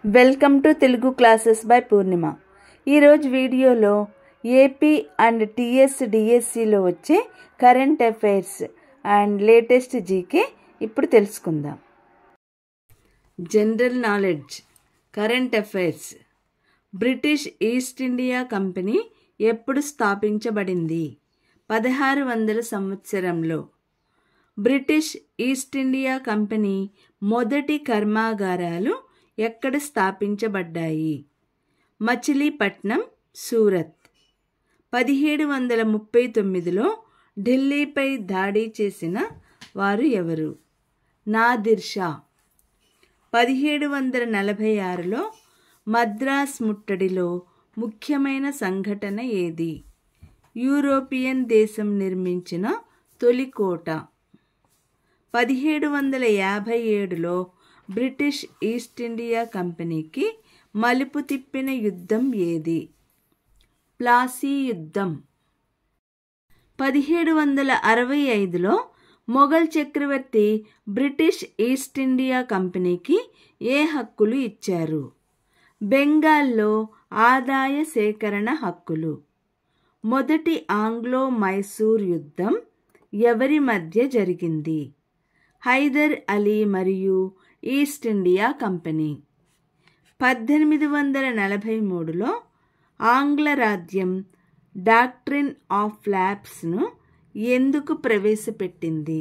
Welcome to Telugu classes by Purnima. ఈరోజు వీడియోలో AP and డిఎస్సిలో వచ్చే current affairs and latest GK ఇప్పుడు తెలుసుకుందాం. General knowledge. Current affairs. British East India company ఎప్పుడు స్థాపించబడింది? 1600 సంవత్సరంలో. బ్రిటిష్ ఈస్ట్ ఇండియా కంపెనీ మొదటి కర్మాగారాలు ఎక్కడ స్థాపించబడ్డాయి? మచిలీపట్నం, సూరత్. 1739లో ఢిల్లీపై దాడి చేసిన వారు ఎవరు? నాదిర్ షా. 1746లో మద్రాస్ ముట్టడిలో ముఖ్యమైన సంఘటన ఏది? యూరోపియన్ దేశం నిర్మించిన తొలి కోట. 1757లో బ్రిటిష్ ఈస్ట్ ఇండియా కంపెనీకి మలుపు తిప్పిన యుద్ధం ఏది? ప్లాసీ యుద్ధం. 1765లో మొఘల్ చక్రవర్తి బ్రిటిష్ ఈస్ట్ ఇండియా కంపెనీకి ఏ హక్కులు ఇచ్చారు? బెంగాల్లో ఆదాయ సేకరణ హక్కులు. మొదటి ఆంగ్లో మైసూర్ యుద్ధం ఎవరి మధ్య జరిగింది? హైదర్ అలీ మరియు ఈస్ట్ ఇండియా కంపెనీ. 1843లో ఆంగ్ల రాజ్యం డాక్ట్రిన్ ఆఫ్ ల్యాప్స్ను ఎందుకు ప్రవేశపెట్టింది?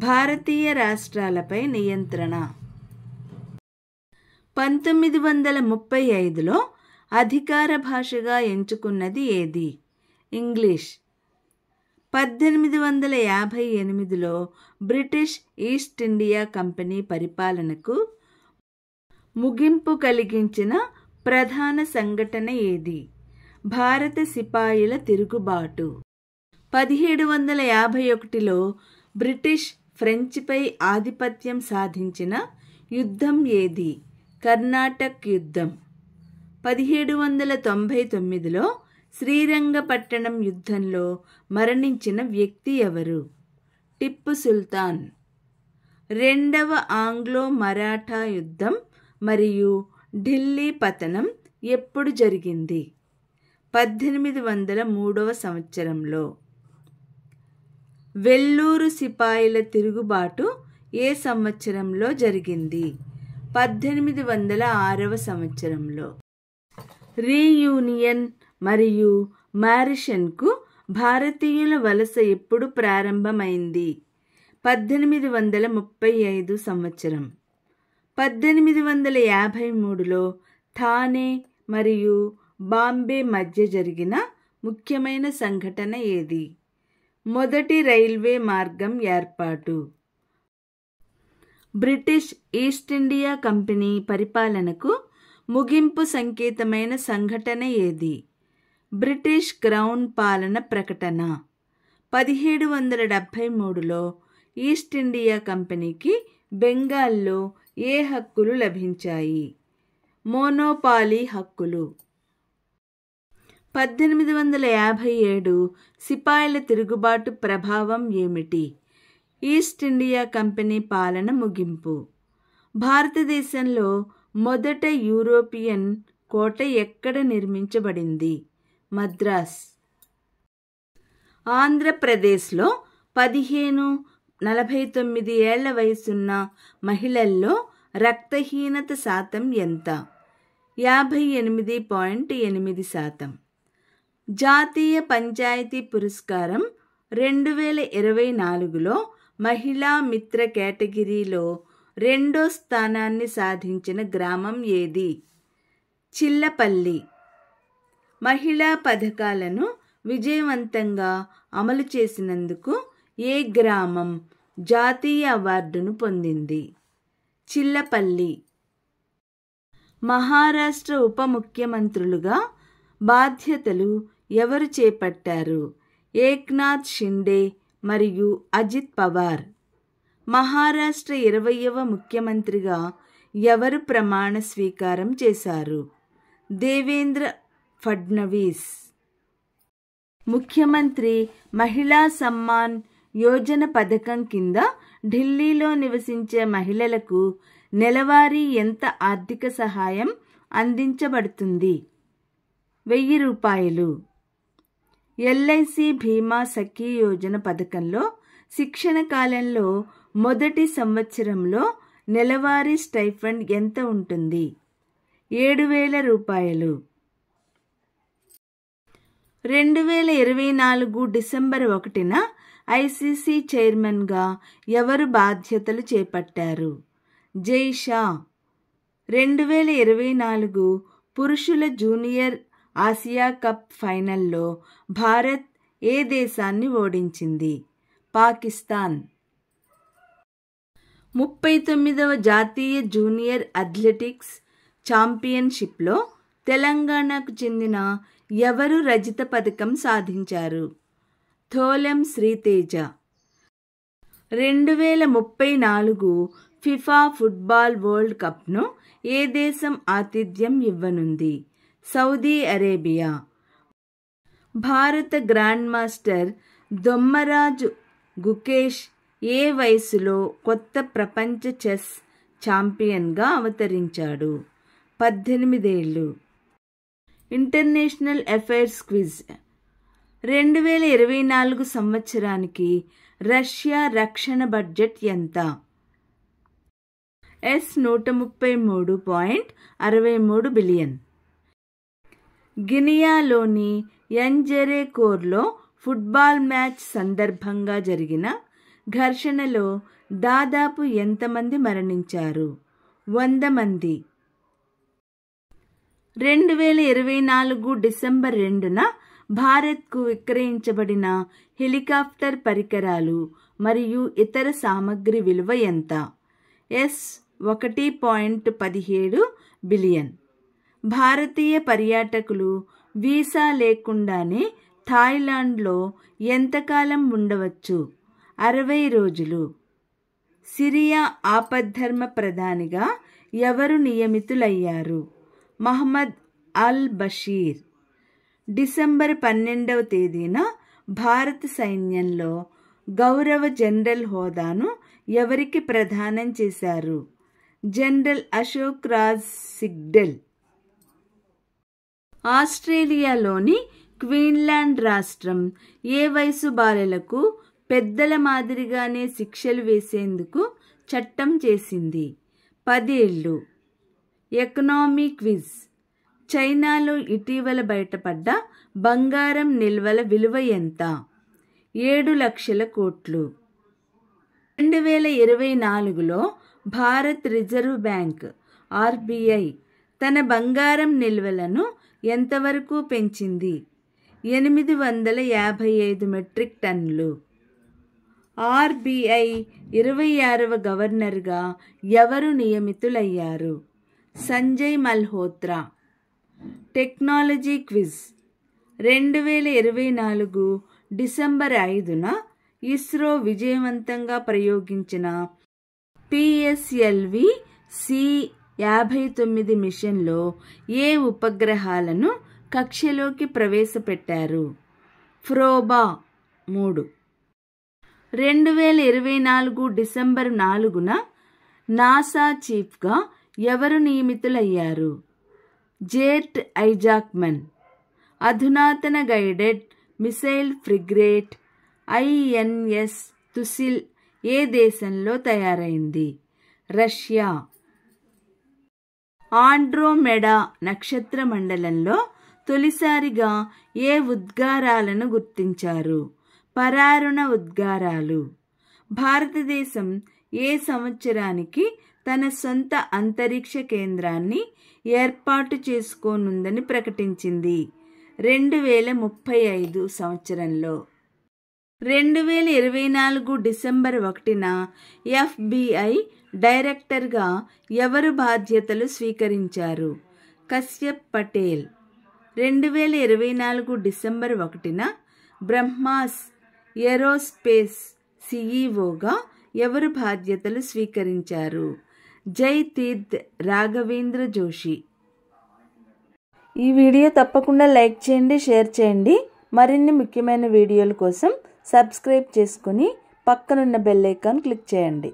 భారతీయ రాష్ట్రాలపై నియంత్రణ. 1935లో అధికార భాషగా ఎంచుకున్నది ఏది? ఇంగ్లీష్. 1858లో బ్రిటిష్ ఈస్ట్ ఇండియా కంపెనీ పరిపాలనకు ముగింపు కలిగించిన ప్రధాన సంఘటన ఏది? భారత సిపాయిల తిరుగుబాటు. 1751లో బ్రిటిష్ ఫ్రెంచ్పై ఆధిపత్యం సాధించిన యుద్ధం ఏది? కర్ణాటక్ యుద్ధం. 1799లో శ్రీరంగపట్టణం యుద్ధంలో మరణించిన వ్యక్తి ఎవరు? టిప్పు సుల్తాన్. రెండవ ఆంగ్లో మరాఠా యుద్ధం మరియు ఢిల్లీ పతనం ఎప్పుడు జరిగింది? 1803 సంవత్సరంలో. వెల్లూరు సిపాయిల తిరుగుబాటు ఏ సంవత్సరంలో జరిగింది? 1806 సంవత్సరంలో. రీయూనియన్ మరియు మారిషన్కు భారతీయుల వలస ఎప్పుడు ప్రారంభమైంది? 1835 సంవత్సరం. 1853లో థానే మరియు బాంబే మధ్య జరిగిన ముఖ్యమైన సంఘటన ఏది? మొదటి రైల్వే మార్గం ఏర్పాటు. బ్రిటిష్ ఈస్ట్ ఇండియా కంపెనీ పరిపాలనకు ముగింపు సంకేతమైన సంఘటన ఏది? బ్రిటిష్ క్రౌన్ పాలన ప్రకటన. 1773లో ఈస్ట్ ఇండియా కంపెనీకి బెంగాల్లో ఏ హక్కులు లభించాయి? మోనోపాలీ హక్కులు. 1857 సిపాయిల తిరుగుబాటు ప్రభావం ఏమిటి? ఈస్ట్ ఇండియా కంపెనీ పాలన ముగింపు. భారతదేశంలో మొదట యూరోపియన్ కోట ఎక్కడ నిర్మించబడింది? మద్రాస్. ఆంధ్రప్రదేశ్లో 15-49 ఏళ్ల వయసున్న మహిళల్లో రక్తహీనత శాతం ఎంత? 58.8%. జాతీయ పంచాయతీ పురస్కారం 2024లో మహిళా మిత్ర కేటగిరీలో 2వ స్థానాన్ని సాధించిన గ్రామం ఏది? చిల్లపల్లి. మహిళా పథకాలను విజయవంతంగా అమలు చేసినందుకు ఏ గ్రామం జాతీయ అవార్డును పొందింది? చిల్లపల్లి. మహారాష్ట్ర ఉప ముఖ్యమంత్రులుగా బాధ్యతలు ఎవరు చేపట్టారు? ఏక్నాథ్ షిండే మరియు అజిత్ పవార్. మహారాష్ట్ర 20వ ముఖ్యమంత్రిగా ఎవరు ప్రమాణ స్వీకారం చేశారు? దేవేంద్ర ఫడ్నవీస్. ముఖ్యమంత్రి మహిళా సమ్మాన్ యోజన పథకం కింద ఢిల్లీలో నివసించే మహిళలకు నెలవారీ ఎంత ఆర్థిక సహాయం అందించబడుతుంది? 1000 రూపాయలు. ఎల్ఐసి బీమా సఖీ యోజన పథకంలో శిక్షణ కాలంలో మొదటి సంవత్సరంలో నెలవారీ స్టైఫండ్ ఎంత ఉంటుంది? 7000 రూపాయలు. 2024 డిసెంబర్ 1న ఐసీసీ చైర్మన్గా ఎవరు బాధ్యతలు చేపట్టారు? జై షా. 2024 పురుషుల జూనియర్ ఆసియా కప్ ఫైనల్లో భారత్ ఏ దేశాన్ని ఓడించింది? పాకిస్తాన్. 39వ జాతీయ జూనియర్ అథ్లెటిక్స్ ఛాంపియన్షిప్లో తెలంగాణకు చెందిన ఎవరు రజత పథకం సాధించారు? Tholem Sriteja. 2034 FIFA football world కప్ను ఏ దేశం ఆతిథ్యం ఇవ్వనుంది? Saudi Arabia. భారత గ్రాండ్ మాస్టర్ దొమ్మరాజు గుకేష్ ఏ వయసులో కొత్త ప్రపంచ చెస్ ఛాంపియన్గా అవతరించాడు? 18 ఏళ్ళు. International affairs quiz. 2024 సంవత్సరానికి రష్యా రక్షణ బడ్జెట్ ఎంత? $133.63 బిలియన్. గినియాలోని యంజెరేకోర్లో ఫుట్బాల్ మ్యాచ్ సందర్భంగా జరిగిన ఘర్షణలో దాదాపు ఎంతమంది మరణించారు? 100 మంది. 2024 డిసెంబర్ 2న భారత్కు విక్రయించబడిన హెలికాప్టర్ పరికరాలు మరియు ఇతర సామగ్రి విలువ ఎంత? $1.17 బిలియన్. భారతీయ పర్యాటకులు వీసా లేకుండానే థాయిలాండ్లో ఎంతకాలం ఉండవచ్చు? 60 రోజులు. సిరియా ఆపద్ధర్మ ప్రధానిగా ఎవరు నియమితులయ్యారు? మహమ్మద్ అల్ బషీర్. డిసెంబర్ 12వ తేదీన భారత సైన్యంలో గౌరవ జనరల్ హోదాను ఎవరికి ప్రదానం చేశారు? జనరల్ అశోక్ రాజ్ సిగ్డెల్. ఆస్ట్రేలియాలోని క్వీన్లాండ్ రాష్ట్రం ఏ వయసు బాలలకు పెద్దల మాదిరిగానే శిక్షలు వేసేందుకు చట్టం చేసింది? 10 ఏళ్ళు. Economy quiz. చైనాలో ఇటీవల బయటపడ్డ బంగారం నిల్వల విలువ ఎంత? 7 లక్షల కోట్లు. 2024లో భారత్ రిజర్వ్ బ్యాంక్ ఆర్బీఐ తన బంగారం నిల్వలను ఎంతవరకు పెంచింది? 855 మెట్రిక్ టన్నులు. ఆర్బీఐ 26వ గవర్నర్గా ఎవరు నియమితులయ్యారు? Sanjay Malhotra. Technology quiz. 2024 December 5న ఇస్రో విజయవంతంగా ప్రయోగించిన పిఎస్ఎల్వి C-59 మిషన్లో ఏ ఉపగ్రహాలను కక్షలోకి ప్రవేశపెట్టారు? ఫ్రోబా 3. 2024 డిసెంబర్ 4న నాసా చీఫ్గా ఎవరు నియమితులయ్యారు? జేట్ ఐజాక్మన్. అధునాతన గైడెడ్ మిసైల్ ఫ్రిగేట్ INS తుసిల్ ఏ దేశంలో తయారైంది? రష్యా. ఆండ్రోమెడా నక్షత్ర మండలంలో తొలిసారిగా ఏ ఉద్గారాలను గుర్తించారు? పరారుణ ఉద్గారాలు. భారతదేశం ఏ సంవత్సరానికి తన సొంత అంతరిక్ష కేంద్రాన్ని ఏర్పాటు చేసుకోనుందని ప్రకటించింది? 2035 సంవత్సరంలో. 2024 డిసెంబర్ 1న FBI డైరెక్టర్గా ఎవరు బాధ్యతలు స్వీకరించారు? కశ్యప్ పటేల్. 2024 డిసెంబర్ 1న బ్రహ్మాస్ ఏరోస్పేస్ CEOగా ఎవరు బాధ్యతలు స్వీకరించారు? జై తీర్థ్ రాఘవేంద్ర జోషి. ఈ వీడియో తప్పకుండా లైక్ చేయండి, షేర్ చేయండి. మరిన్ని ముఖ్యమైన వీడియోల కోసం సబ్స్క్రైబ్ చేసుకొని పక్కనున్న బెల్ ఐకాన్ క్లిక్ చేయండి.